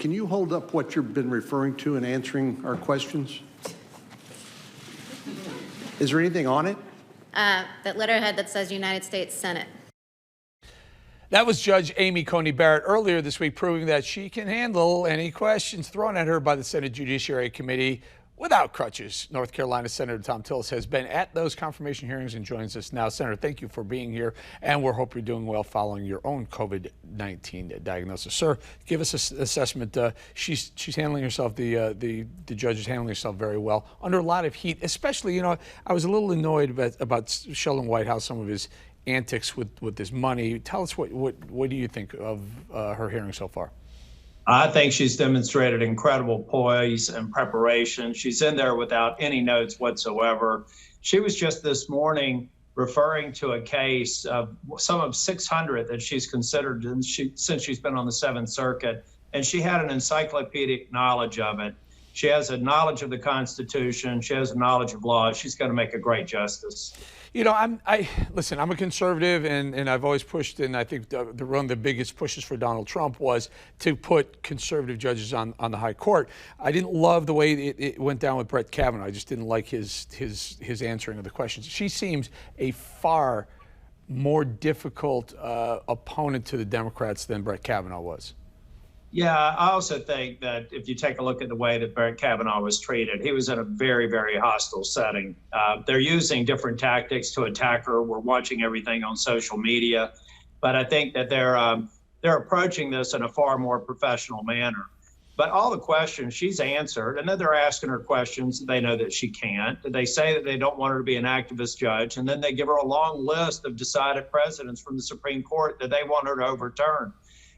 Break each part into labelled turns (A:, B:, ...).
A: can you hold up what you've been referring to in answering our questions? Is there anything on it?
B: That letterhead that says United States Senate.
C: That was Judge Amy Coney Barrett earlier this week, proving that she can handle any questions thrown at her by the Senate Judiciary Committee without crutches. North Carolina Senator Tom Tillis has been at those confirmation hearings and joins us now. Senator, thank you for being here, and we hope you're doing well following your own COVID-19 diagnosis. Sir, give us an assessment. She's handling herself, the judge is handling herself very well under a lot of heat, especially, I was a little annoyed about Sheldon Whitehouse, some of his antics with this money. Tell us what do you think of her hearing so far?
D: I think she's demonstrated incredible poise and preparation. She's in there without any notes whatsoever. She was just this morning referring to a case of some of 600 that she's considered since she's been on the Seventh Circuit, and she had an encyclopedic knowledge of it. She has a knowledge of the Constitution. She has a knowledge of law. She's going to make a great justice.
C: Listen, I'm a conservative, and I've always pushed, and I think one of the biggest pushes for Donald Trump was to put conservative judges on the high court. I didn't love the way it went down with Brett Kavanaugh. I just didn't like his answering of the questions. She seems a far more difficult opponent to the Democrats than Brett Kavanaugh was.
D: Yeah, I also think that if you take a look at the way that Barrett Kavanaugh was treated, he was in a very, very hostile setting. They're using different tactics to attack her. We're watching everything on social media, but I think that they're approaching this in a far more professional manner. But all the questions she's answered, and then they're asking her questions they know that she can't. They say that they don't want her to be an activist judge, and then they give her a long list of decided precedents from the Supreme Court that they want her to overturn.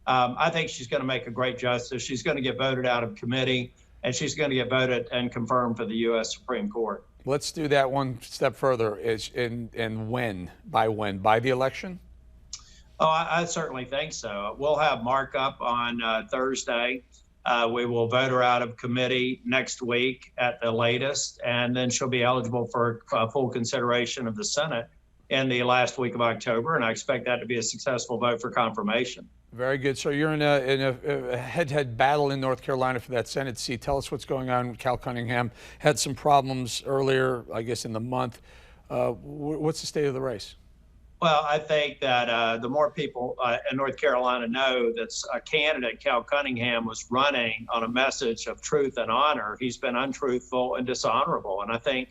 D: I think she's going to make a great justice. She's going to get voted out of committee, and she's going to get voted and confirmed for the U.S. Supreme Court.
C: Let's do that one step further. And when? By the election?
D: Oh, I certainly think so. We'll have markup on Thursday. We will vote her out of committee next week at the latest, and then she'll be eligible for full consideration of the Senate in the last week of October, and I expect that to be a successful vote for confirmation.
C: Very good. So you're in a head-to-head battle in North Carolina for that Senate seat. Tell us what's going on. Cal Cunningham had some problems earlier, I guess, in the month. What's the state of the race?
D: Well, I think that the more people in North Carolina know that a candidate, Cal Cunningham, was running on a message of truth and honor. He's been untruthful and dishonorable. And I think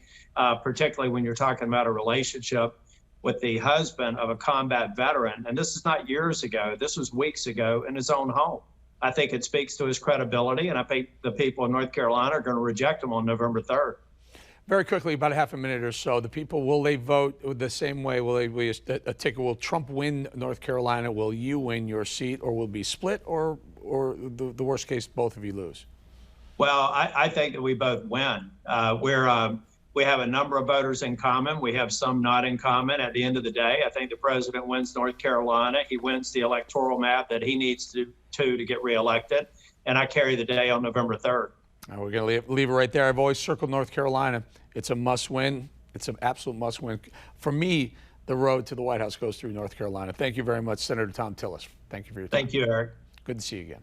D: particularly when you're talking about a relationship with the husband of a combat veteran, and this is not years ago, this was weeks ago in his own home. I think it speaks to his credibility, and I think the people in North Carolina are going to reject him on November 3rd.
C: Very quickly, about a half a minute or so, the people, will they vote the same way? Will Trump win North Carolina? Will you win your seat, or will it be split, or the worst case, both of you lose?
D: Well, I think that we both win. We have a number of voters in common. We have some not in common. At the end of the day, I think the president wins North Carolina. He wins the electoral map that he needs to get reelected. And I carry the day on November 3rd.
C: We're going to leave it right there. I've always circled North Carolina. It's a must-win. It's an absolute must-win. For me, the road to the White House goes through North Carolina. Thank you very much, Senator Tom Tillis. Thank you for your time.
D: Thank you, Eric.
C: Good to see you again.